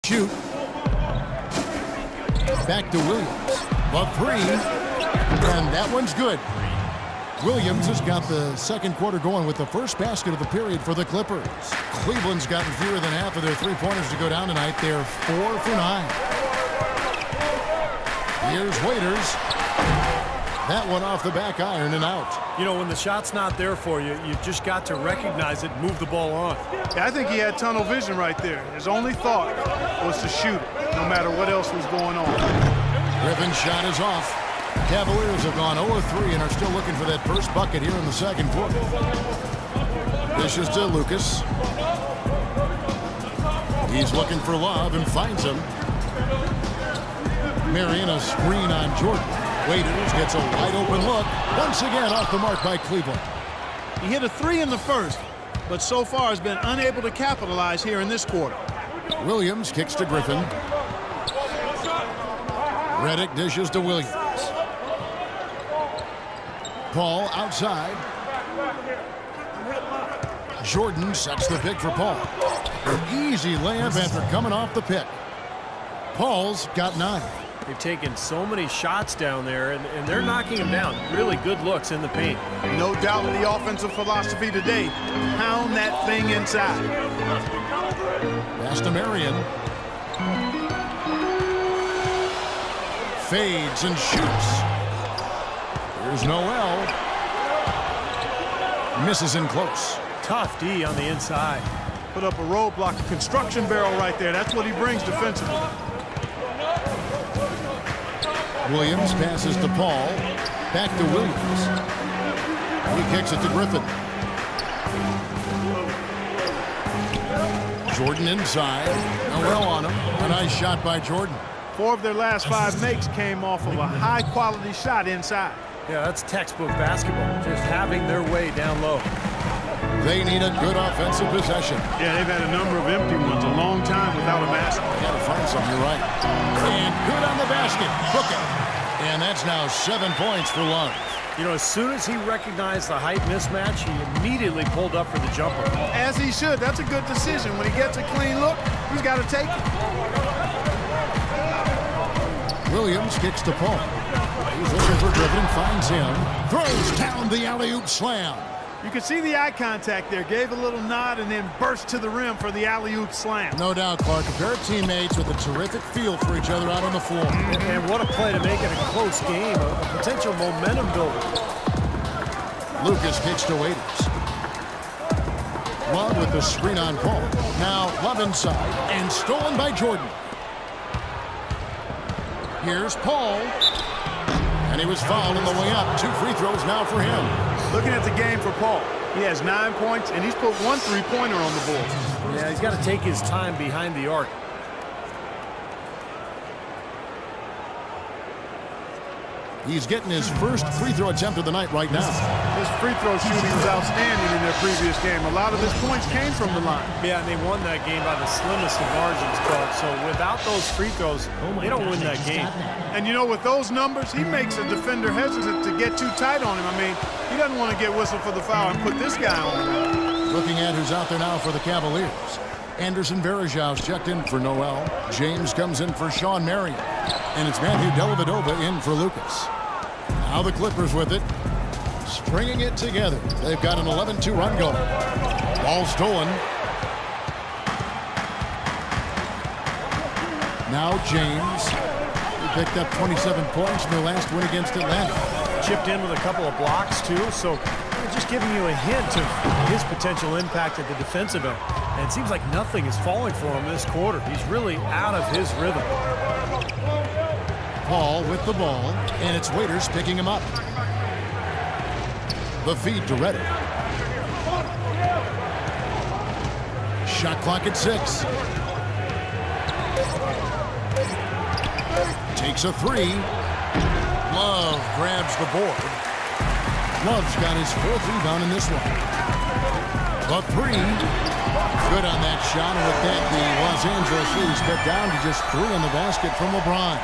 shoot. Back to Williams. The three. And that one's good. Williams has got the second quarter going with the first basket of the period for the Clippers. Cleveland's gotten fewer than half of their three-pointers to go down tonight. They're 4 for 9. Here's Waiters. That one off the back iron and out. You know, when the shot's not there for you, you just got to recognize it and move the ball on. Yeah, I think he had tunnel vision right there. His only thought was to shoot it, no matter what else was going on. Griffin's shot is off. Cavaliers have gone 0-3 and are still looking for that first bucket here in the second quarter. Dishes to Lucas. He's looking for Love and finds him. Marion, a screen on Jordan. Waiters gets a wide open look. Once again off the mark by Cleveland. He hit a three in the first, but so far has been unable to capitalize here in this quarter. Williams kicks to Griffin. Redick dishes to Williams. Paul outside. Jordan sets the pick for Paul. An easy layup after coming off the pick. Paul's got 9. They've taken so many shots down there, and they're knocking them down. Really good looks in the paint. No doubt in the offensive philosophy today. Pound that thing inside. Pass to Marion. Fades and shoots. Here's Noel. Misses in close. Tough D on the inside. Put up a roadblock, a construction barrel right there. That's what he brings defensively. Williams passes to Paul. Back to Williams. He kicks it to Griffin. Jordan inside. Noel on him. A nice shot by Jordan. 4 of their last 5 makes came off of a high-quality shot inside. Yeah, that's textbook basketball. Just having their way down low. They need a good offensive possession. Yeah, they've had a number of empty ones, a long time without a basket. Got to find some, you're right. And good on the basket. Book it. And that's now 7 points for Love. You know, as soon as he recognized the height mismatch, he immediately pulled up for the jumper. As he should. That's a good decision. When he gets a clean look, he's got to take it. Williams kicks to Paul. He's looking for Griffin, finds him. Throws down the alley-oop slam. You can see the eye contact there. Gave a little nod and then burst to the rim for the alley-oop slam. No doubt, Clark. A pair of teammates with a terrific feel for each other out on the floor. And what a play to make it a close game, a potential momentum builder. Lucas kicks to Waiters. Love with the screen on Paul. Now Love inside and stolen by Jordan. Here's Paul. And he was fouled on the way up. 2 free throws now for him. Looking at the game for Paul, he has 9 points, and he's put 1 3-pointer on the board. Yeah, he's got to take his time behind the arc. He's getting his first free throw attempt of the night right now. His free throw shooting was outstanding in their previous game. A lot of his points came from the line. Yeah, and they won that game by the slimmest of margins, Clark. So without those free throws, they don't win that game. And you know, with those numbers, he makes a defender hesitant to get too tight on him. I mean, he doesn't want to get whistled for the foul and put this guy on. Looking at who's out there now for the Cavaliers. Anderson Varejão's checked in for Noel. James comes in for Sean Marion. And it's Matthew Dellavedova in for Lucas. Now the Clippers with it. Stringing it together. They've got an 11-2 run going. Ball stolen. Now James. He picked up 27 points in their last win against Atlanta. Chipped in with a couple of blocks, too. So just giving you a hint of his potential impact at the defensive end. And it seems like nothing is falling for him this quarter. He's really out of his rhythm. Paul with the ball, and it's Waiters picking him up. The feed to Redick. Shot clock at 6. Takes a 3. Love grabs the board. Love's got his 4th rebound in this one. The 3. Good on that shot, and with that, the Los Angeles Leafs cut down to just 3 on the basket from LeBron.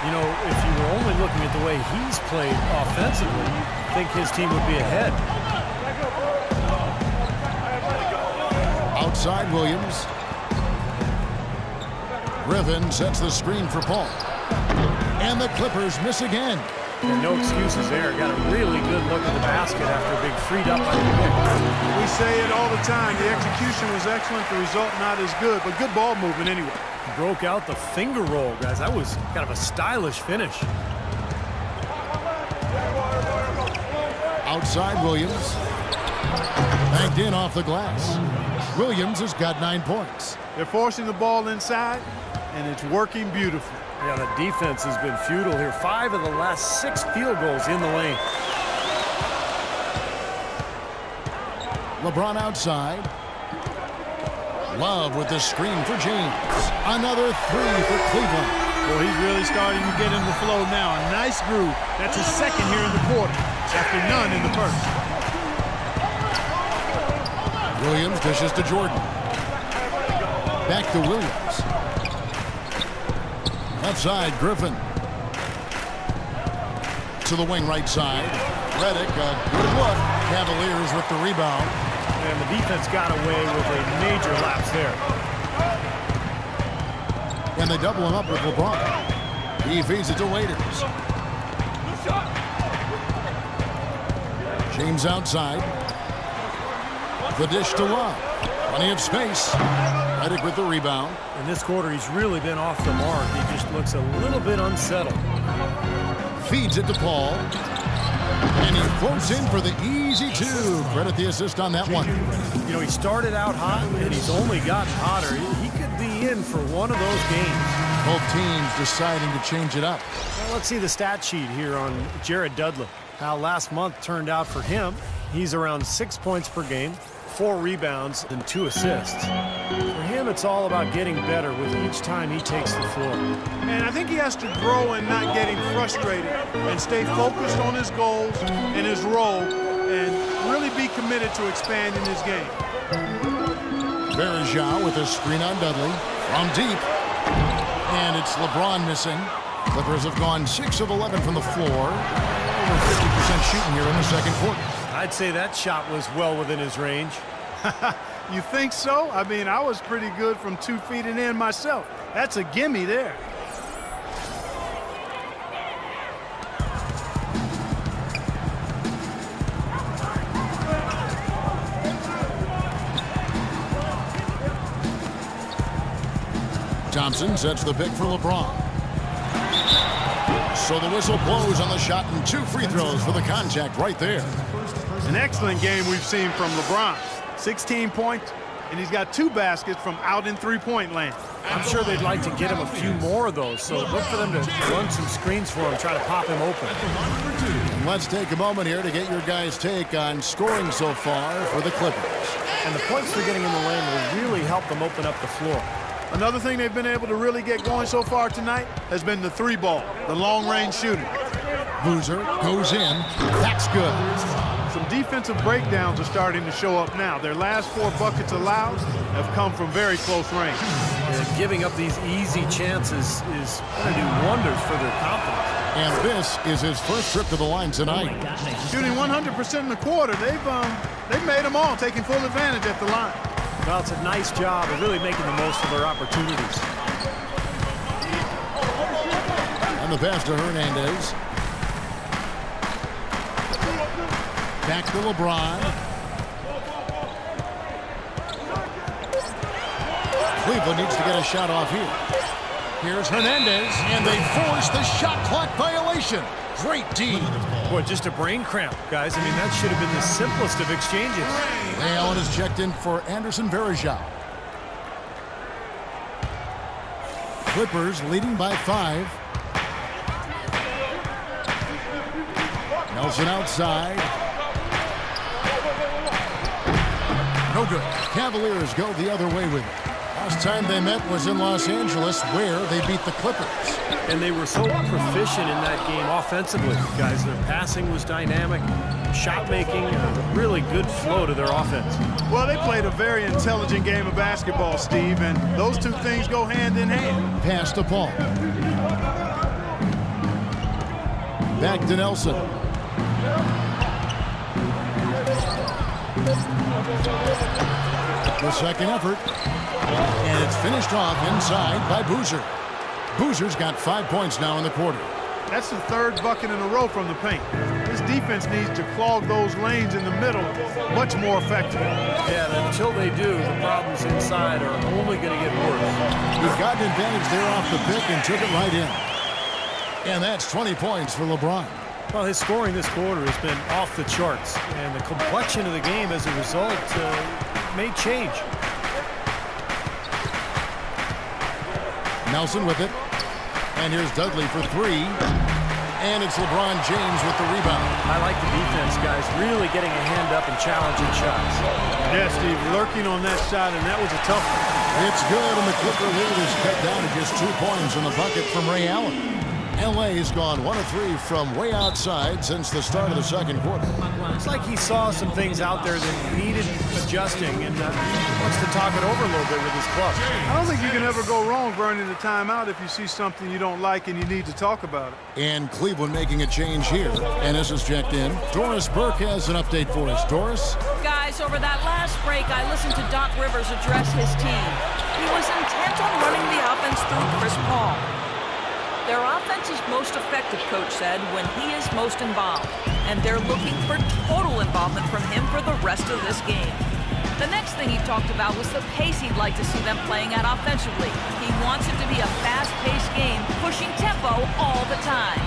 You know, if you were only looking at the way he's played offensively, you'd think his team would be ahead. Outside Williams. Griffin sets the screen for Paul. And the Clippers miss again. And no excuses there. Got a really good look at the basket after being freed up by the pick. We say it all the time. The execution was excellent. The result not as good, but good ball movement anyway. Broke out the finger roll, guys. That was kind of a stylish finish. Outside Williams. Banked in off the glass. Williams has got 9 points. They're forcing the ball inside, and it's working beautifully. Yeah, the defense has been futile here. 5 of the last 6 field goals in the lane. LeBron outside. Love with the screen for James. Another 3 for Cleveland. Well, he's really starting to get in the flow now. A nice groove. That's his second here in the quarter, after none in the first. Williams dishes to Jordan. Back to Williams. Left side, Griffin. To the wing right side. Redick, a good look. Cavaliers with the rebound. And the defense got away with a major lapse there. And they double him up with LeBron. He feeds it to Waiters. James outside. The dish to Love. Plenty of space. Redick with the rebound. In this quarter, he's really been off the mark. He just looks a little bit unsettled. Feeds it to Paul. And he floats in for the easy 2. Credit the assist on that one. You know, he started out hot, and he's only gotten hotter. He could be in for one of those games. Both teams deciding to change it up. Well, let's see the stat sheet here on Jared Dudley. How last month turned out for him. He's around 6 points per game, 4 rebounds, and 2 assists. For him, it's all about getting better with each time he takes the floor. And I think he has to grow and not getting frustrated and stay focused on his goals and his role and really be committed to expanding his game. Verajao with a screen on Dudley from deep. And it's LeBron missing. Clippers have gone 6 of 11 from the floor. Over 50% shooting here in the second quarter. I'd say that shot was well within his range. You think so? I mean, I was pretty good from 2 feet and in myself. That's a gimme there. Thompson sets the pick for LeBron. So the whistle blows on the shot and 2 free throws for the contact right there. An excellent game we've seen from LeBron. 16 points, and he's got 2 baskets from out in three-point land. I'm sure they'd like to get him a few more of those, so look for them to run some screens for him, try to pop him open. And let's take a moment here to get your guys' take on scoring so far for the Clippers. And the points they're getting in the lane will really help them open up the floor. Another thing they've been able to really get going so far tonight has been the 3-ball, the long-range shooting. Boozer goes in. That's good. Some defensive breakdowns are starting to show up now. Their last 4 buckets allowed have come from very close range. And giving up these easy chances is going to do wonders for their confidence. And this is his first trip to the line tonight. Shooting 100% in the quarter, they've made them all, taking full advantage at the line. Well, it's a nice job of really making the most of their opportunities. And the pass to Hernandez. Back to LeBron. Cleveland needs to get a shot off here. Here's Hernandez, and they force the shot clock violation. Great D. Boy, just a brain cramp, guys. I mean, that should have been the simplest of exchanges. Ray Allen is checked in for Anderson Verajao. Clippers leading by 5. Nelson outside. No good. Cavaliers go the other way with it. Last time they met was in Los Angeles, where they beat the Clippers. And they were so proficient in that game offensively, guys. Their passing was dynamic, shot making, a really good flow to their offense. Well, they played a very intelligent game of basketball, Steve, and those 2 things go hand in hand. Pass to Paul. Back to Nelson. The second effort. And it's finished off inside by Boozer. Boozer's got 5 points now in the quarter. That's the third bucket in a row from the paint. This defense needs to clog those lanes in the middle much more effectively. Yeah, and until they do, the problems inside are only going to get worse. We've got an advantage there off the pick and took it right in. And that's 20 points for LeBron. Well, his scoring this quarter has been off the charts, and the complexion of the game as a result may change. Nelson with it. And here's Dudley for three. And it's LeBron James with the rebound. I like the defense, guys, really getting a hand up and challenging shots. Yeah, Steve, lurking on that shot, and that was a tough one. It's good, and the Clipper lead is cut down to just 2 points in the bucket from Ray Allen. LA's gone 1 of 3 from way outside since the start of the second quarter. It's like he saw some things out there that needed adjusting and wants to talk it over a little bit with his club. I don't think you can ever go wrong burning a timeout if you see something you don't like and you need to talk about it. And Cleveland making a change here. And this is checked in. Doris Burke has an update for us. Doris? Guys, over that last break, I listened to Doc Rivers address his team. He was intent on running the offense through Chris Paul. Their offense is most effective, Coach said, when he is most involved. And they're looking for total involvement from him for the rest of this game. The next thing he talked about was the pace he'd like to see them playing at offensively. He wants it to be a fast-paced game, pushing tempo all the time.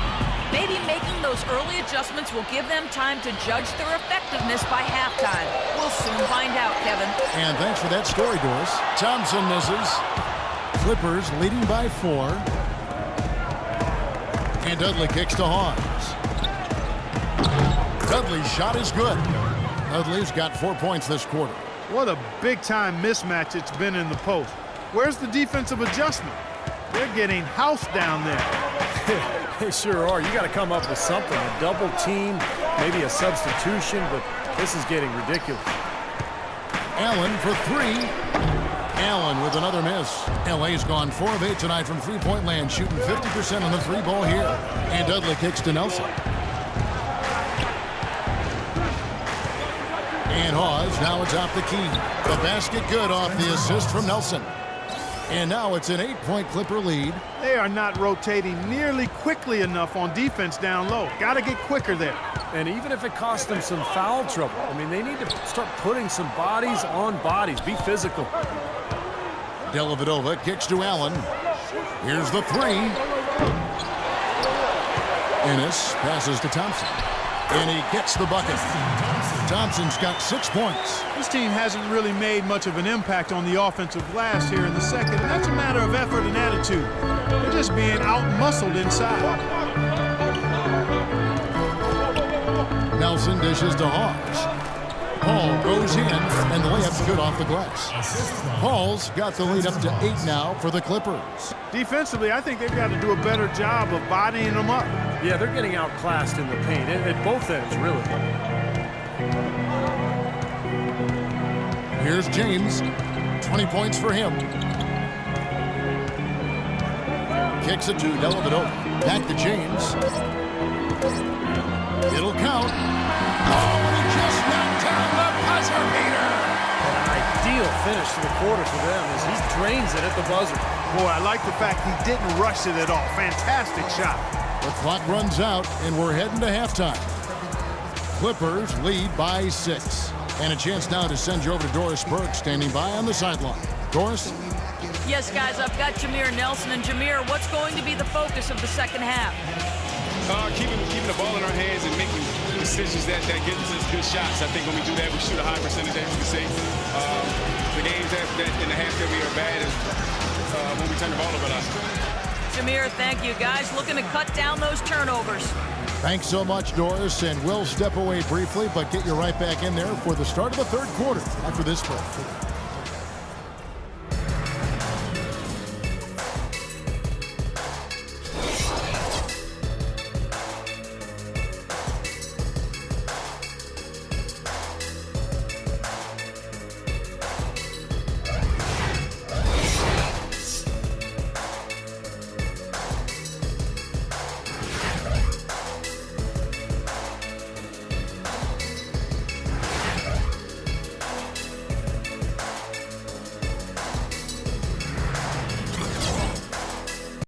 Maybe making those early adjustments will give them time to judge their effectiveness by halftime. We'll soon find out, Kevin. And thanks for that story, Doris. Thompson misses. Clippers leading by 4. And Dudley kicks to Hawes. Dudley's shot is good. Dudley's got 4 points this quarter. What a big-time mismatch it's been in the post. Where's the defensive adjustment? They're getting housed down there. They sure are. You got to come up with something. A double team, maybe a substitution, but this is getting ridiculous. Allen for 3. Allen with another miss. LA's gone 4 of 8 tonight from three-point land, shooting 50% on the 3-ball here. And Dudley kicks to Nelson. And Hawes, now it's off the key. The basket good off the assist from Nelson. And now it's an 8-point Clipper lead. They are not rotating nearly quickly enough on defense down low. Got to get quicker there. And even if it costs them some foul trouble, I mean, they need to start putting some bodies on bodies. Be physical. Dellavedova kicks to Allen. Here's the 3. Ennis passes to Thompson. And he gets the bucket. Thompson's got 6 points. This team hasn't really made much of an impact on the offensive glass here in the second. And that's a matter of effort and attitude. They're just being out-muscled inside. Nelson dishes to Hawes. Paul goes in, and the layup's good off the glass. Paul's got the lead up to 8 now for the Clippers. Defensively, I think they've got to do a better job of bodying them up. Yeah, they're getting outclassed in the paint at both ends, really. Here's James. 20 points for him. Kicks it to Dellavedova. Back to James. It'll count. Oh, and he just knocked down the buzzer beater. An ideal finish to the quarter for them as he drains it at the buzzer. Boy, I like the fact he didn't rush it at all. Fantastic shot. The clock runs out, and we're heading to halftime. Clippers lead by 6. And a chance now to send you over to Doris Burke, standing by on the sideline. Doris? Yes, guys, I've got Jameer Nelson. And Jameer, what's going to be the focus of the second half? Keeping the ball in our hands and making decisions that get us good shots. I think when we do that, we shoot a high percentage, as you can see. The games that in the half that we are bad is when we turn the ball over a lot. Jameer, thank you, guys. Looking to cut down those turnovers. Thanks so much, Doris, and we'll step away briefly, but get you right back in there for the start of the third quarter after this break.